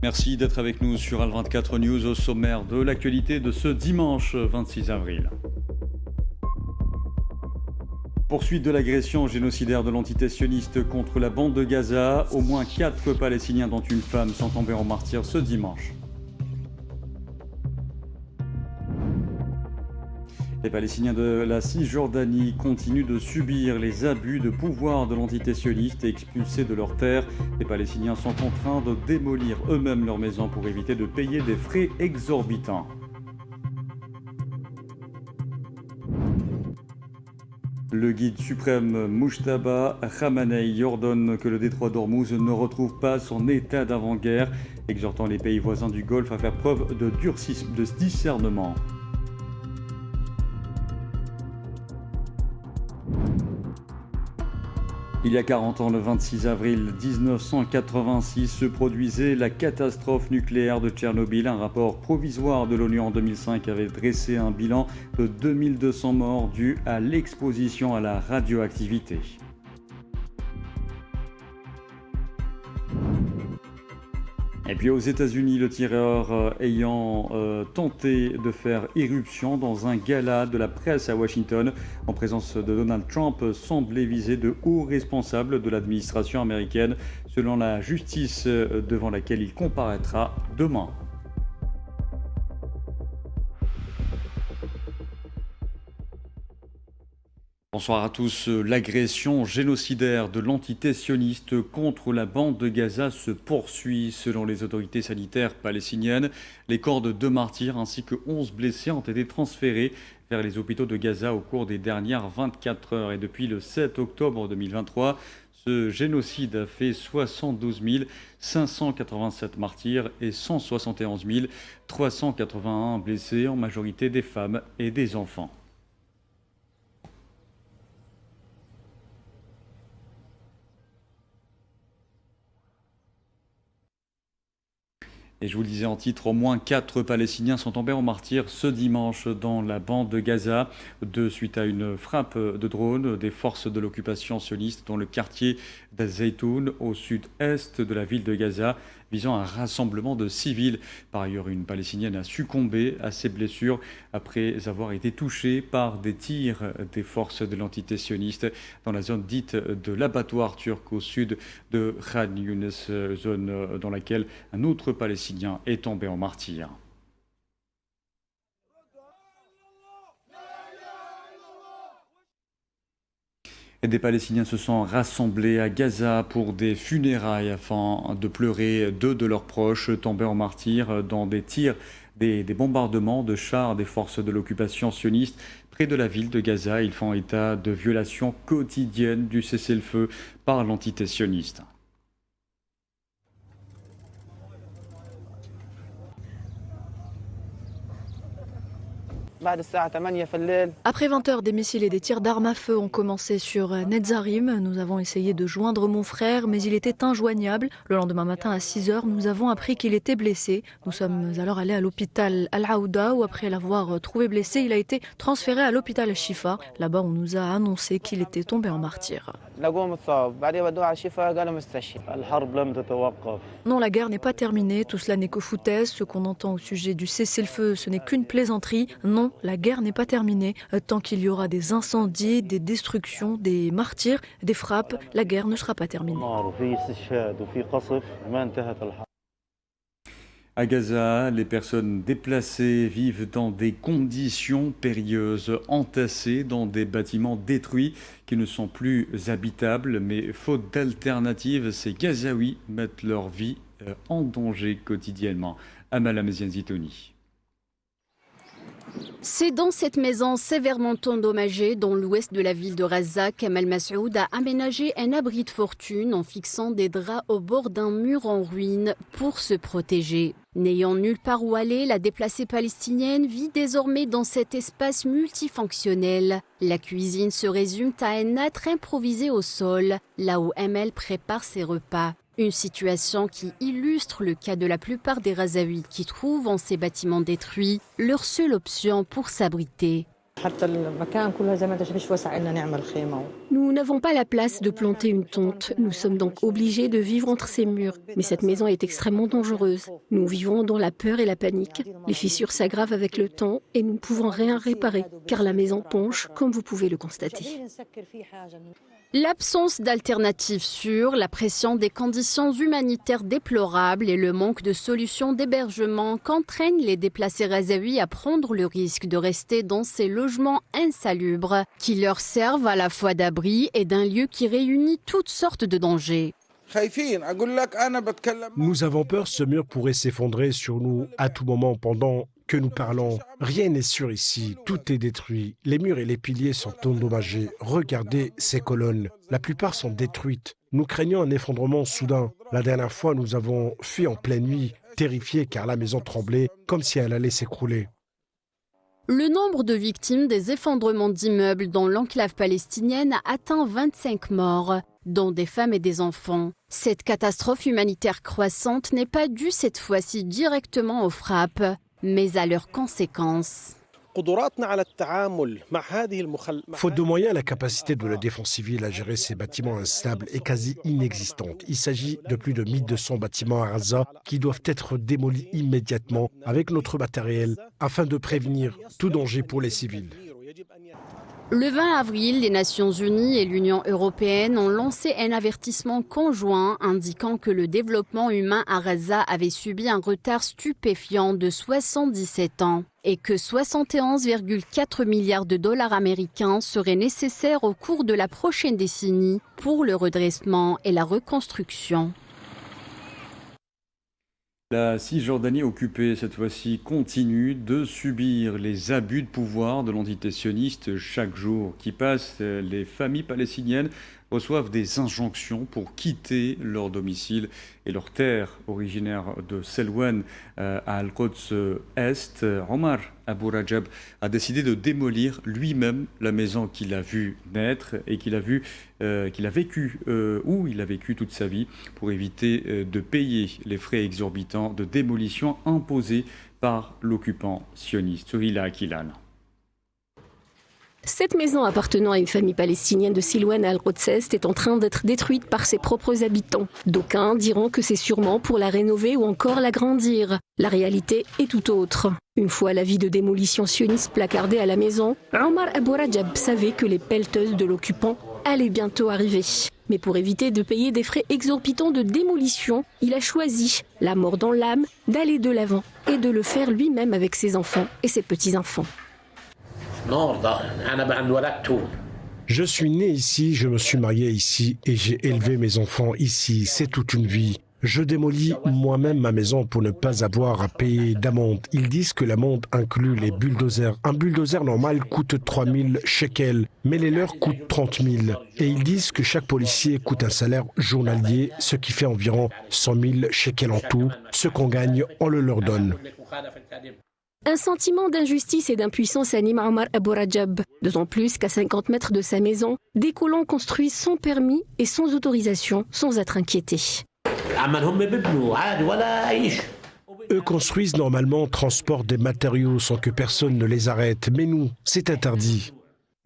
Merci d'être avec nous sur Al24 News au sommaire de l'actualité de ce dimanche 26 avril. Poursuite de l'agression génocidaire de l'entité sioniste contre la bande de Gaza. Au moins 4 Palestiniens, dont une femme, sont tombés en martyrs ce dimanche. Les Palestiniens de la Cisjordanie continuent de subir les abus de pouvoir de l'entité sioniste et expulsés de leurs terres. Les Palestiniens sont contraints de démolir eux-mêmes leurs maisons pour éviter de payer des frais exorbitants. Le guide suprême Mujtaba Khamenei ordonne que le détroit d'Ormuz ne retrouve pas son état d'avant-guerre, exhortant les pays voisins du Golfe à faire preuve de discernement. Il y a 40 ans, le 26 avril 1986, se produisait la catastrophe nucléaire de Tchernobyl. Un rapport provisoire de l'ONU en 2005 avait dressé un bilan de 2200 morts dus à l'exposition à la radioactivité. Et puis aux États-Unis, le tireur ayant tenté de faire irruption dans un gala de la presse à Washington en présence de Donald Trump semblait viser de hauts responsables de l'administration américaine, selon la justice devant laquelle il comparaîtra demain. Bonsoir à tous. L'agression génocidaire de l'entité sioniste contre la bande de Gaza se poursuit. Selon les autorités sanitaires palestiniennes, les corps de 2 martyrs ainsi que 11 blessés ont été transférés vers les hôpitaux de Gaza au cours des dernières 24 heures. Et depuis le 7 octobre 2023, ce génocide a fait 72 587 martyrs et 171 381 blessés, en majorité des femmes et des enfants. Et je vous le disais en titre, au moins 4 Palestiniens sont tombés en martyrs ce dimanche dans la bande de Gaza, suite à une frappe de drone des forces de l'occupation sioniste dans le quartier d'Al-Zaytoun, au sud-est de la ville de Gaza, visant un rassemblement de civils. Par ailleurs, une Palestinienne a succombé à ses blessures après avoir été touchée par des tirs des forces de l'entité sioniste dans la zone dite de l'abattoir turc au sud de Khan Younes, zone dans laquelle un autre Palestinien est tombé en martyr. Et des Palestiniens se sont rassemblés à Gaza pour des funérailles afin de pleurer 2 de leurs proches tombés en martyr dans des tirs, des bombardements de chars des forces de l'occupation sioniste près de la ville de Gaza. Ils font état de violations quotidiennes du cessez-le-feu par l'entité sioniste. Après 20 heures, des missiles et des tirs d'armes à feu ont commencé sur Netzarim. Nous avons essayé de joindre mon frère, mais il était injoignable. Le lendemain matin à 6 heures, nous avons appris qu'il était blessé. Nous sommes alors allés à l'hôpital Al-Aouda, où après l'avoir trouvé blessé, il a été transféré à l'hôpital Shifa. Là-bas, on nous a annoncé qu'il était tombé en martyr. Non, la guerre n'est pas terminée. Tout cela n'est que foutaise. Ce qu'on entend au sujet du cessez-le-feu, ce n'est qu'une plaisanterie. Non, la guerre n'est pas terminée. Tant qu'il y aura des incendies, des destructions, des martyrs, des frappes, la guerre ne sera pas terminée. À Gaza, les personnes déplacées vivent dans des conditions périlleuses, entassées dans des bâtiments détruits qui ne sont plus habitables. Mais faute d'alternatives, ces Gazaouis mettent leur vie en danger quotidiennement. Amal Amezian-Zitouni. C'est dans cette maison sévèrement endommagée dans l'ouest de la ville de Raza qu'Amal Massoud a aménagé un abri de fortune en fixant des draps au bord d'un mur en ruine pour se protéger. N'ayant nulle part où aller, la déplacée palestinienne vit désormais dans cet espace multifonctionnel. La cuisine se résume à un âtre improvisé au sol, là où Amal prépare ses repas. Une situation qui illustre le cas de la plupart des Razaouis qui trouvent en ces bâtiments détruits leur seule option pour s'abriter. Nous n'avons pas la place de planter une tente. Nous sommes donc obligés de vivre entre ces murs. Mais cette maison est extrêmement dangereuse. Nous vivons dans la peur et la panique. Les fissures s'aggravent avec le temps et nous ne pouvons rien réparer, car la maison penche, comme vous pouvez le constater. L'absence d'alternatives sûres, la pression des conditions humanitaires déplorables et le manque de solutions d'hébergement contraignent les déplacés razaouis à prendre le risque de rester dans ces logements insalubres qui leur servent à la fois d'abri et d'un lieu qui réunit toutes sortes de dangers. Nous avons peur, ce mur pourrait s'effondrer sur nous à tout moment pendant que nous parlons. Rien n'est sûr ici, tout est détruit. Les murs et les piliers sont endommagés. Regardez ces colonnes, la plupart sont détruites. Nous craignons un effondrement soudain. La dernière fois, nous avons fui en pleine nuit, terrifiés car la maison tremblait comme si elle allait s'écrouler. Le nombre de victimes des effondrements d'immeubles dans l'enclave palestinienne a atteint 25 morts, dont des femmes et des enfants. Cette catastrophe humanitaire croissante n'est pas due cette fois-ci directement aux frappes, mais à leurs conséquences. Faute de moyens, la capacité de la défense civile à gérer ces bâtiments instables est quasi inexistante. Il s'agit de plus de 1200 bâtiments à Gaza qui doivent être démolis immédiatement avec notre matériel afin de prévenir tout danger pour les civils. Le 20 avril, les Nations Unies et l'Union européenne ont lancé un avertissement conjoint indiquant que le développement humain à Gaza avait subi un retard stupéfiant de 77 ans et que 71,4 milliards de dollars américains seraient nécessaires au cours de la prochaine décennie pour le redressement et la reconstruction. La Cisjordanie occupée, cette fois-ci, continue de subir les abus de pouvoir de l'entité sioniste chaque jour qui passe. Les familles palestiniennes reçoivent des injonctions pour quitter leur domicile et leur terre originaire de Selwan à Al-Quds Est. Omar Abou Rajab a décidé de démolir lui-même la maison qu'il a vue naître et qu'il a vécu où il a vécu toute sa vie pour éviter de payer les frais exorbitants de démolition imposés par l'occupant sioniste. Sohila Akilan. Cette maison appartenant à une famille palestinienne de Silwan à Al-Quds Est est en train d'être détruite par ses propres habitants. D'aucuns diront que c'est sûrement pour la rénover ou encore l'agrandir. La réalité est tout autre. Une fois la vie de démolition sioniste placardée à la maison, Omar Abou Rajab savait que les pelleteuses de l'occupant allaient bientôt arriver. Mais pour éviter de payer des frais exorbitants de démolition, il a choisi, la mort dans l'âme, d'aller de l'avant et de le faire lui-même avec ses enfants et ses petits-enfants. Je suis né ici, je me suis marié ici et j'ai élevé mes enfants ici. C'est toute une vie. Je démolis moi-même ma maison pour ne pas avoir à payer d'amende. Ils disent que l'amende inclut les bulldozers. Un bulldozer normal coûte 3000 shekels, mais les leurs coûtent 30 000. Et ils disent que chaque policier coûte un salaire journalier, ce qui fait environ 100 000 shekels en tout. Ce qu'on gagne, on le leur donne. Un sentiment d'injustice et d'impuissance anime Omar Abou Rajab, d'autant plus qu'à 50 mètres de sa maison, des colons construisent sans permis et sans autorisation, sans être inquiétés. Eux construisent normalement, transportent des matériaux sans que personne ne les arrête, mais nous, c'est interdit.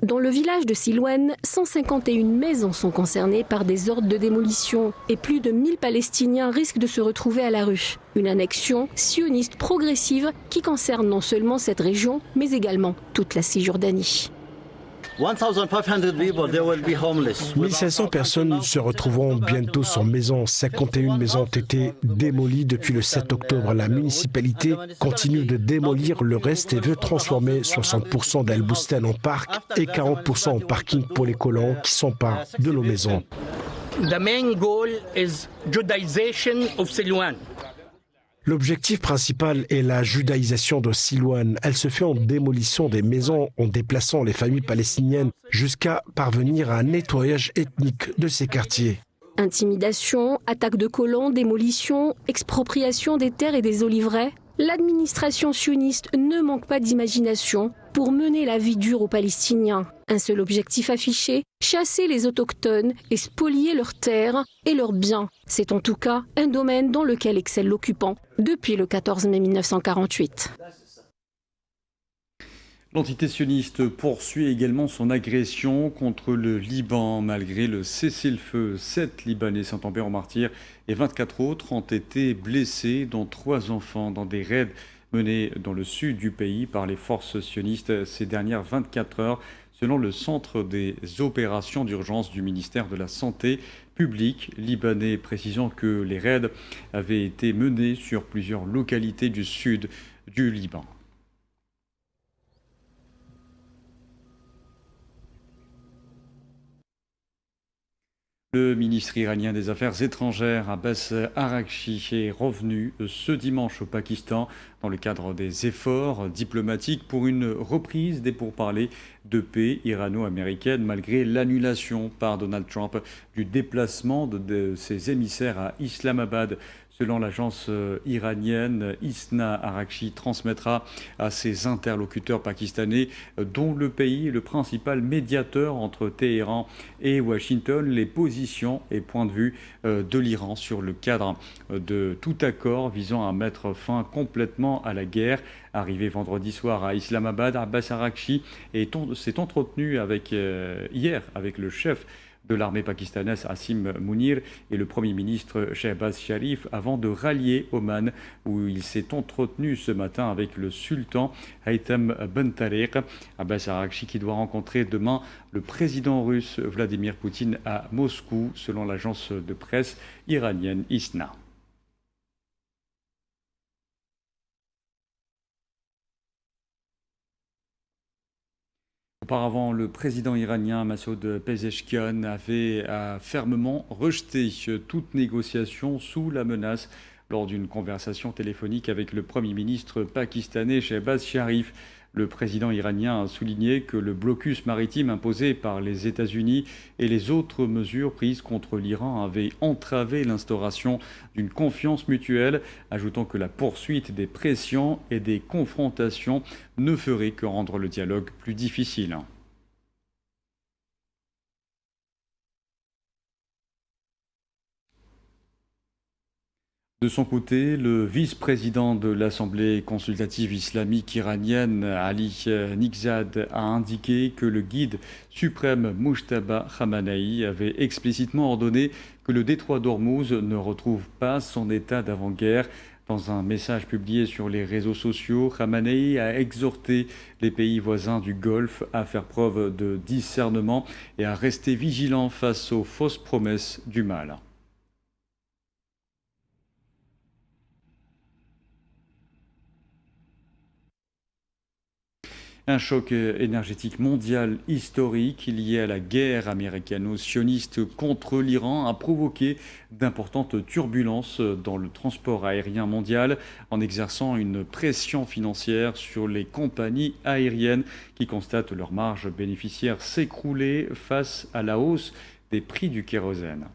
Dans le village de Silwan, 151 maisons sont concernées par des ordres de démolition et plus de 1000 Palestiniens risquent de se retrouver à la rue. Une annexion sioniste progressive qui concerne non seulement cette région, mais également toute la Cisjordanie. 1500 personnes se retrouveront bientôt sans maison. 51 maisons ont été démolies depuis le 7 octobre. La municipalité continue de démolir le reste et veut transformer 60% d'Al Bustan en parc et 40% en parking pour les colons qui s'emparent de nos maisons. The main goal is Judaization of Silwan. L'objectif principal est la judaïsation de Silwan. Elle se fait en démolissant des maisons, en déplaçant les familles palestiniennes jusqu'à parvenir à un nettoyage ethnique de ces quartiers. Intimidation, attaque de colons, démolition, expropriation des terres et des oliveraies. L'administration sioniste ne manque pas d'imagination pour mener la vie dure aux Palestiniens. Un seul objectif affiché, chasser les autochtones et spolier leurs terres et leurs biens. C'est en tout cas un domaine dans lequel excelle l'occupant depuis le 14 mai 1948. L'entité sioniste poursuit également son agression contre le Liban. Malgré le cessez-le-feu, 7 Libanais sont tombés en martyrs et 24 autres ont été blessés, dont 3 enfants, dans des raids menés dans le sud du pays par les forces sionistes ces dernières 24 heures, selon le centre des opérations d'urgence du ministère de la Santé publique libanais, précisant que les raids avaient été menés sur plusieurs localités du sud du Liban. Le ministre iranien des Affaires étrangères, Abbas Araghchi, est revenu ce dimanche au Pakistan dans le cadre des efforts diplomatiques pour une reprise des pourparlers de paix irano-américaine malgré l'annulation par Donald Trump du déplacement de ses émissaires à Islamabad. Selon l'agence iranienne, ISNA, Araghchi transmettra à ses interlocuteurs pakistanais, dont le pays est le principal médiateur entre Téhéran et Washington, les positions et points de vue de l'Iran sur le cadre de tout accord visant à mettre fin complètement à la guerre. Arrivé vendredi soir à Islamabad, Abbas Araghchi s'est entretenu hier avec le chef de l'armée pakistanaise Asim Munir et le Premier ministre Shehbaz Sharif avant de rallier Oman où il s'est entretenu ce matin avec le sultan Haytham Ben Tariq. Abbas Araghchi qui doit rencontrer demain le président russe Vladimir Poutine à Moscou selon l'agence de presse iranienne ISNA. Auparavant, le président iranien Massoud Pezeshkian avait fermement rejeté toute négociation sous la menace lors d'une conversation téléphonique avec le Premier ministre pakistanais Shehbaz Sharif. Le président iranien a souligné que le blocus maritime imposé par les États-Unis et les autres mesures prises contre l'Iran avaient entravé l'instauration d'une confiance mutuelle, ajoutant que la poursuite des pressions et des confrontations ne ferait que rendre le dialogue plus difficile. De son côté, le vice-président de l'Assemblée consultative islamique iranienne, Ali Nighzad, a indiqué que le guide suprême Mujtaba Khamenei avait explicitement ordonné que le détroit d'Ormuz ne retrouve pas son état d'avant-guerre. Dans un message publié sur les réseaux sociaux, Khamenei a exhorté les pays voisins du Golfe à faire preuve de discernement et à rester vigilants face aux fausses promesses du mal. Un choc énergétique mondial historique lié à la guerre américano-sioniste contre l'Iran a provoqué d'importantes turbulences dans le transport aérien mondial en exerçant une pression financière sur les compagnies aériennes qui constatent leurs marges bénéficiaires s'écrouler face à la hausse des prix du kérosène.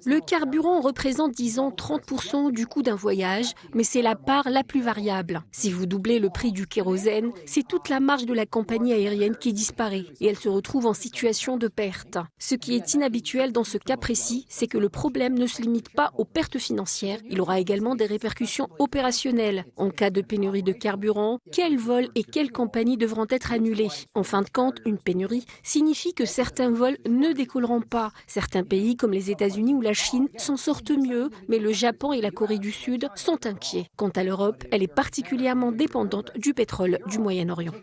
Le carburant représente, disons, 30% du coût d'un voyage, mais c'est la part la plus variable. Si vous doublez le prix du kérosène, c'est toute la marge de la compagnie aérienne qui disparaît et elle se retrouve en situation de perte. Ce qui est inhabituel dans ce cas précis, c'est que le problème ne se limite pas aux pertes financières, il aura également des répercussions opérationnelles. En cas de pénurie de carburant, quels vols et quelles compagnies devront être annulés? En fin de compte, une pénurie signifie que certains vols ne décolleront pas. Certains pays comme les États-Unis ou la Chine s'en sortent mieux, mais le Japon et la Corée du Sud sont inquiets. Quant à l'Europe, elle est particulièrement dépendante du pétrole du Moyen-Orient.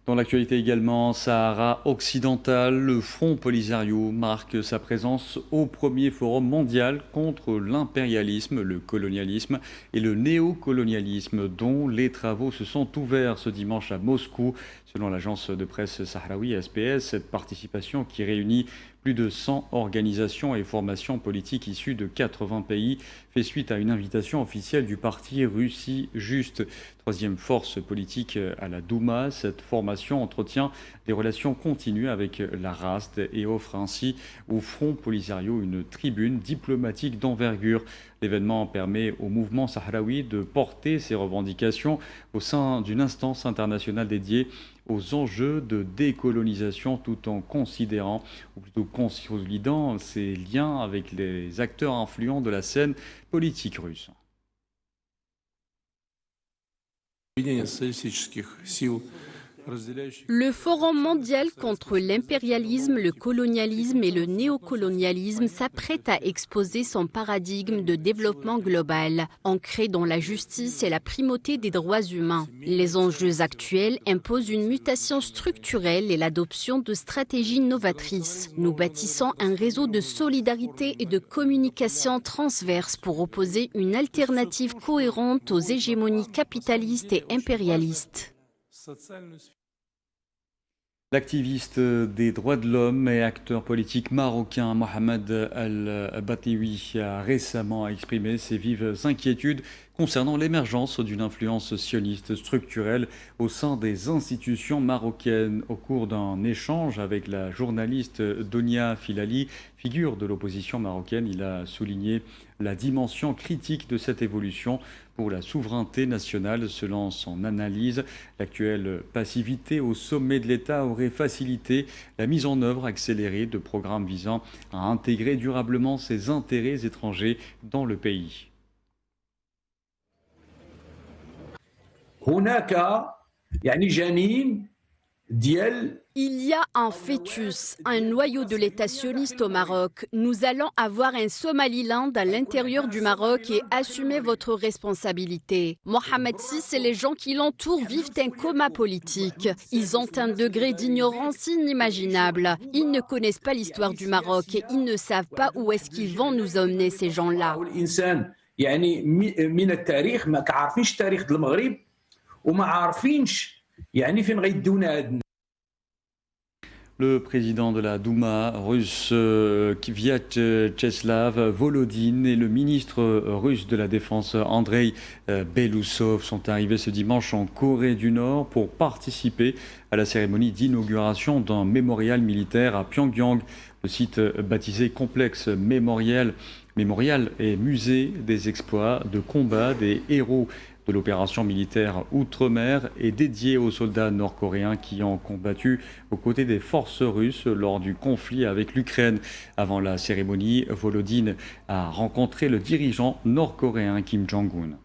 Dans l'actualité également, Sahara occidental, le Front Polisario marque sa présence au premier forum mondial contre l'impérialisme, le colonialisme et le néocolonialisme, dont les travaux se sont ouverts ce dimanche à Moscou. Selon l'agence de presse sahraoui SPS, cette participation qui réunit plus de 100 organisations et formations politiques issues de 80 pays fait suite à une invitation officielle du parti Russie Juste, troisième force politique à la Douma. Cette formation entretient des relations continues avec la RASD et offre ainsi au Front Polisario une tribune diplomatique d'envergure. L'événement permet au mouvement sahraoui de porter ses revendications au sein d'une instance internationale dédiée aux enjeux de décolonisation tout en considérant, ou plutôt consolidant, ses liens avec les acteurs influents de la scène politique russe. Le Forum mondial contre l'impérialisme, le colonialisme et le néocolonialisme s'apprête à exposer son paradigme de développement global, ancré dans la justice et la primauté des droits humains. Les enjeux actuels imposent une mutation structurelle et l'adoption de stratégies novatrices. Nous bâtissons un réseau de solidarité et de communication transverse pour opposer une alternative cohérente aux hégémonies capitalistes et impérialistes. L'activiste des droits de l'homme et acteur politique marocain Mohamed Al-Batiwi a récemment exprimé ses vives inquiétudes concernant l'émergence d'une influence sioniste structurelle au sein des institutions marocaines. Au cours d'un échange avec la journaliste Donia Filali, figure de l'opposition marocaine, il a souligné la dimension critique de cette évolution pour la souveraineté nationale. Selon son analyse, l'actuelle passivité au sommet de l'État aurait facilité la mise en œuvre accélérée de programmes visant à intégrer durablement ses intérêts étrangers dans le pays. Il y a un fœtus, un noyau de l'État sioniste au Maroc. Nous allons avoir un Somaliland à l'intérieur du Maroc et assumer votre responsabilité. Mohamed VI et les gens qui l'entourent vivent un coma politique. Ils ont un degré d'ignorance inimaginable. Ils ne connaissent pas l'histoire du Maroc et ils ne savent pas où est-ce qu'ils vont nous emmener, ces gens-là. Le président de la Douma russe, Vyacheslav Volodine, et le ministre russe de la Défense, Andrei Belousov, sont arrivés ce dimanche en Corée du Nord pour participer à la cérémonie d'inauguration d'un mémorial militaire à Pyongyang. Le site baptisé Complexe Mémorial et Musée des exploits de combat des héros de l'opération militaire Outre-mer est dédié aux soldats nord-coréens qui ont combattu aux côtés des forces russes lors du conflit avec l'Ukraine. Avant la cérémonie, Volodine a rencontré le dirigeant nord-coréen Kim Jong-un.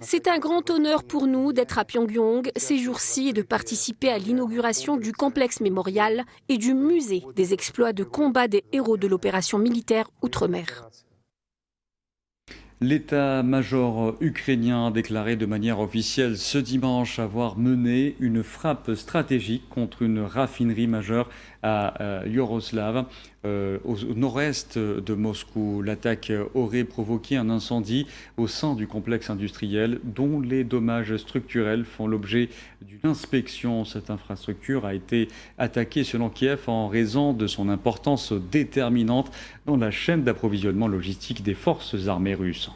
C'est un grand honneur pour nous d'être à Pyongyang ces jours-ci et de participer à l'inauguration du complexe mémorial et du musée des exploits de combat des héros de l'opération militaire Outre-mer. L'état-major ukrainien a déclaré de manière officielle ce dimanche avoir mené une frappe stratégique contre une raffinerie majeure à Yaroslav, au nord-est de Moscou. L'attaque aurait provoqué un incendie au sein du complexe industriel dont les dommages structurels font l'objet d'une inspection. Cette infrastructure a été attaquée selon Kiev en raison de son importance déterminante dans la chaîne d'approvisionnement logistique des forces armées russes.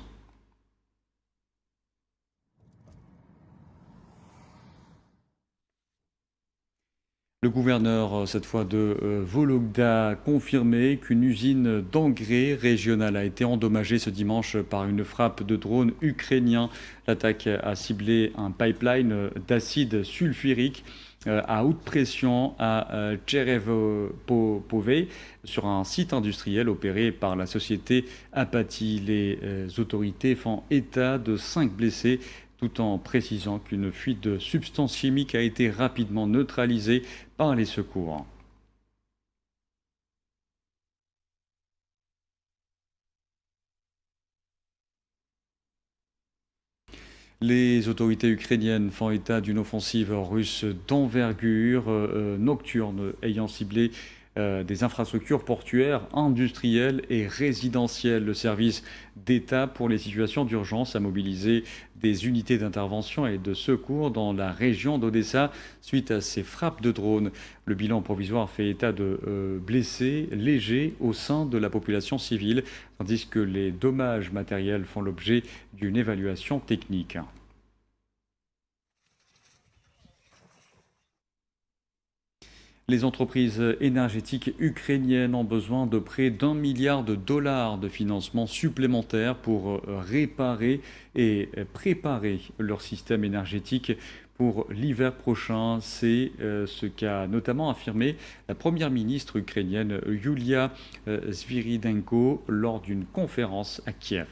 Le gouverneur, cette fois de Vologda, a confirmé qu'une usine d'engrais régionale a été endommagée ce dimanche par une frappe de drone ukrainien. L'attaque a ciblé un pipeline d'acide sulfurique à haute pression à Tcherevpove sur un site industriel opéré par la société Apati. Les autorités font état de 5 blessés, tout en précisant qu'une fuite de substances chimiques a été rapidement neutralisée par les secours. Les autorités ukrainiennes font état d'une offensive russe d'envergure nocturne ayant ciblé des infrastructures portuaires, industrielles et résidentielles. Le service d'État pour les situations d'urgence a mobilisé des unités d'intervention et de secours dans la région d'Odessa suite à ces frappes de drones. Le bilan provisoire fait état de blessés légers au sein de la population civile, tandis que les dommages matériels font l'objet d'une évaluation technique. Les entreprises énergétiques ukrainiennes ont besoin de près d'1 milliard de dollars de financement supplémentaire pour réparer et préparer leur système énergétique pour l'hiver prochain. C'est ce qu'a notamment affirmé la première ministre ukrainienne Yulia Sviridenko lors d'une conférence à Kiev.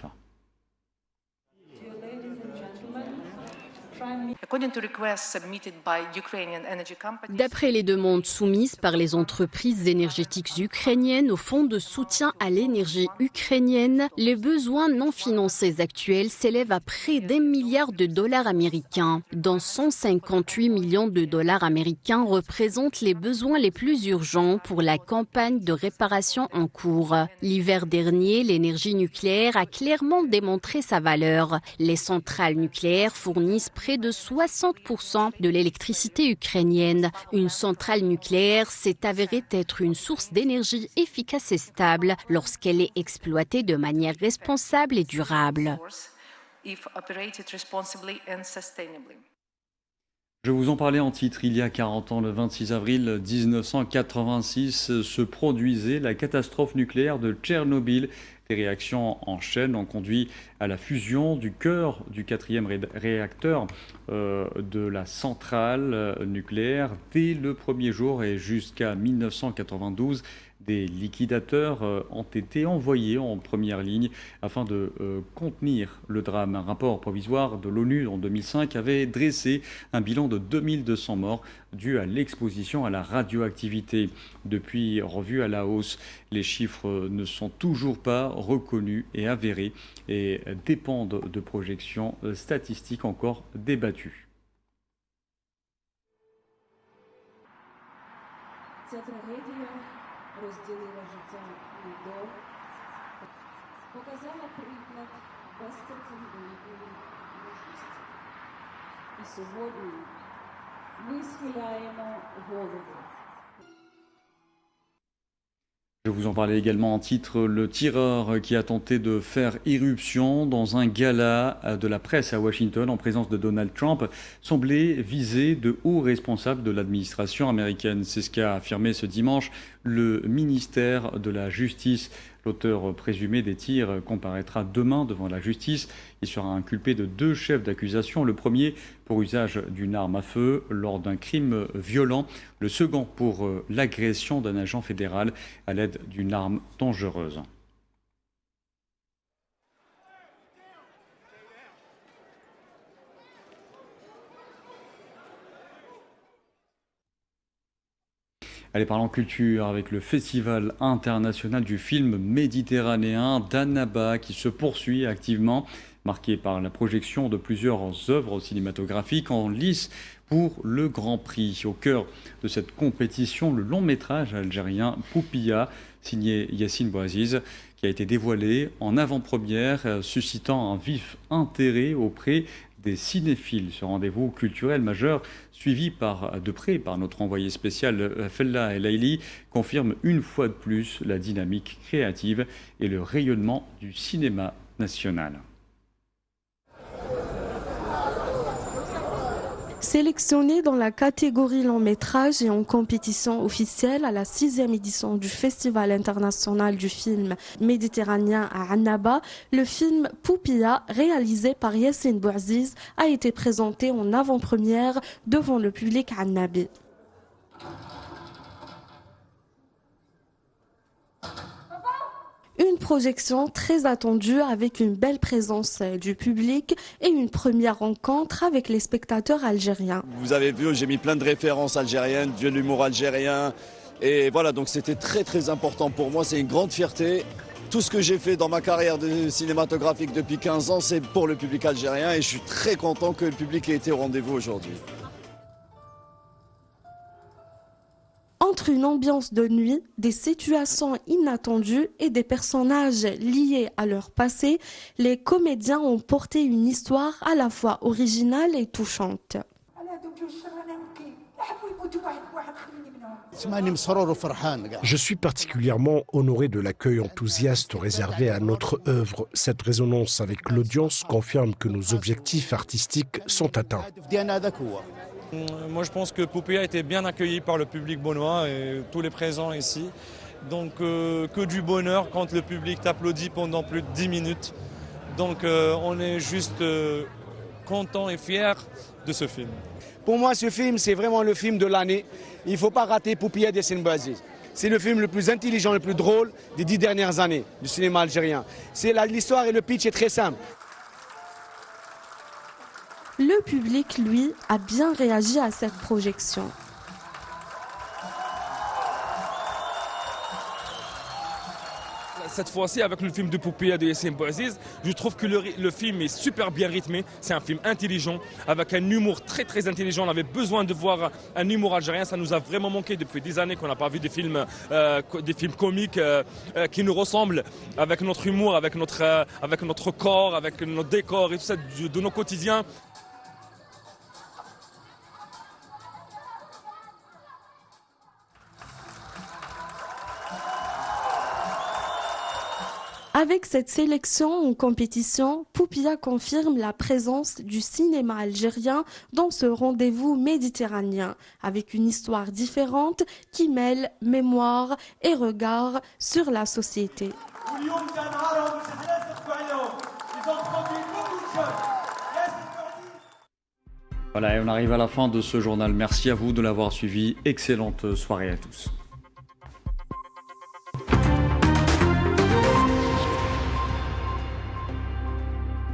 D'après les demandes soumises par les entreprises énergétiques ukrainiennes au Fonds de soutien à l'énergie ukrainienne, les besoins non financés actuels s'élèvent à près d'1 milliard de dollars américains, dont 158 millions de dollars américains représentent les besoins les plus urgents pour la campagne de réparation en cours. L'hiver dernier, l'énergie nucléaire a clairement démontré sa valeur. Les centrales nucléaires fournissent près de 60% de l'électricité ukrainienne. Une centrale nucléaire s'est avérée être une source d'énergie efficace et stable lorsqu'elle est exploitée de manière responsable et durable. Je vous en parlais en titre, il y a 40 ans, le 26 avril 1986, se produisait la catastrophe nucléaire de Tchernobyl. Des réactions en chaîne ont conduit à la fusion du cœur du 4e réacteur de la centrale nucléaire dès le premier jour et jusqu'à 1992. Des liquidateurs ont été envoyés en première ligne afin de contenir le drame. Un rapport provisoire de l'ONU en 2005 avait dressé un bilan de 2200 morts dû à l'exposition à la radioactivité. Depuis, revu à la hausse, les chiffres ne sont toujours pas reconnus et avérés et dépendent de projections statistiques encore débattues. Розділила життя на до, показала приклад безпрецедентної мужності. І сьогодні ми схиляємо голову. Je vous en parlais également en titre, le tireur qui a tenté de faire irruption dans un gala de la presse à Washington en présence de Donald Trump semblait viser de hauts responsables de l'administration américaine. C'est ce qu'a affirmé ce dimanche le ministère de la Justice. L'auteur présumé des tirs comparaîtra demain devant la justice. Il sera inculpé de 2 chefs d'accusation. Le premier pour usage d'une arme à feu lors d'un crime violent. Le second pour l'agression d'un agent fédéral à l'aide d'une arme dangereuse. Allez, parlons culture avec le Festival international du film méditerranéen d'Annaba qui se poursuit activement, marqué par la projection de plusieurs œuvres cinématographiques en lice pour le Grand Prix. Au cœur de cette compétition, le long métrage algérien Poupia, signé Yassine Bouaziz, qui a été dévoilé en avant-première, suscitant un vif intérêt auprès des cinéphiles. Ce rendez-vous culturel majeur, suivi de près par notre envoyé spécial Fella El Aili, confirme une fois de plus la dynamique créative et le rayonnement du cinéma national. Sélectionné dans la catégorie long métrage et en compétition officielle à la 6e édition du Festival international du film méditerranéen à Annaba, le film Poupia, réalisé par Yassine Bouaziz, a été présenté en avant-première devant le public annabi. Une projection très attendue avec une belle présence du public et une première rencontre avec les spectateurs algériens. Vous avez vu, j'ai mis plein de références algériennes, de l'humour algérien. Et voilà, donc c'était très important pour moi, c'est une grande fierté. Tout ce que j'ai fait dans ma carrière de cinématographique depuis 15 ans, c'est pour le public algérien et je suis très content que le public ait été au rendez-vous aujourd'hui. Entre une ambiance de nuit, des situations inattendues et des personnages liés à leur passé, les comédiens ont porté une histoire à la fois originale et touchante. Je suis particulièrement honoré de l'accueil enthousiaste réservé à notre œuvre. Cette résonance avec l'audience confirme que nos objectifs artistiques sont atteints. Moi je pense que Poupée a été bien accueilli par le public beaunois et tous les présents ici. Donc que du bonheur quand le public t'applaudit pendant plus de 10 minutes. Donc on est juste content et fier de ce film. Pour moi ce film c'est vraiment le film de l'année. Il ne faut pas rater Poupia de Yassine Bouaziz. C'est le film le plus intelligent, le plus drôle des 10 dernières années du cinéma algérien. L'histoire et le pitch est très simple. Le public, lui, a bien réagi à cette projection. Cette fois-ci, avec le film de Poupée de Yassine Bouaziz, je trouve que le film est super bien rythmé. C'est un film intelligent, avec un humour très très intelligent. On avait besoin de voir un humour algérien. Ça nous a vraiment manqué depuis des années qu'on n'a pas vu des films comiques qui nous ressemblent, avec notre humour, avec notre corps, avec notre décor et tout ça de nos quotidiens. Avec cette sélection en compétition, Poupia confirme la présence du cinéma algérien dans ce rendez-vous méditerranéen, avec une histoire différente qui mêle mémoire et regard sur la société. Voilà, et on arrive à la fin de ce journal. Merci à vous de l'avoir suivi. Excellente soirée à tous.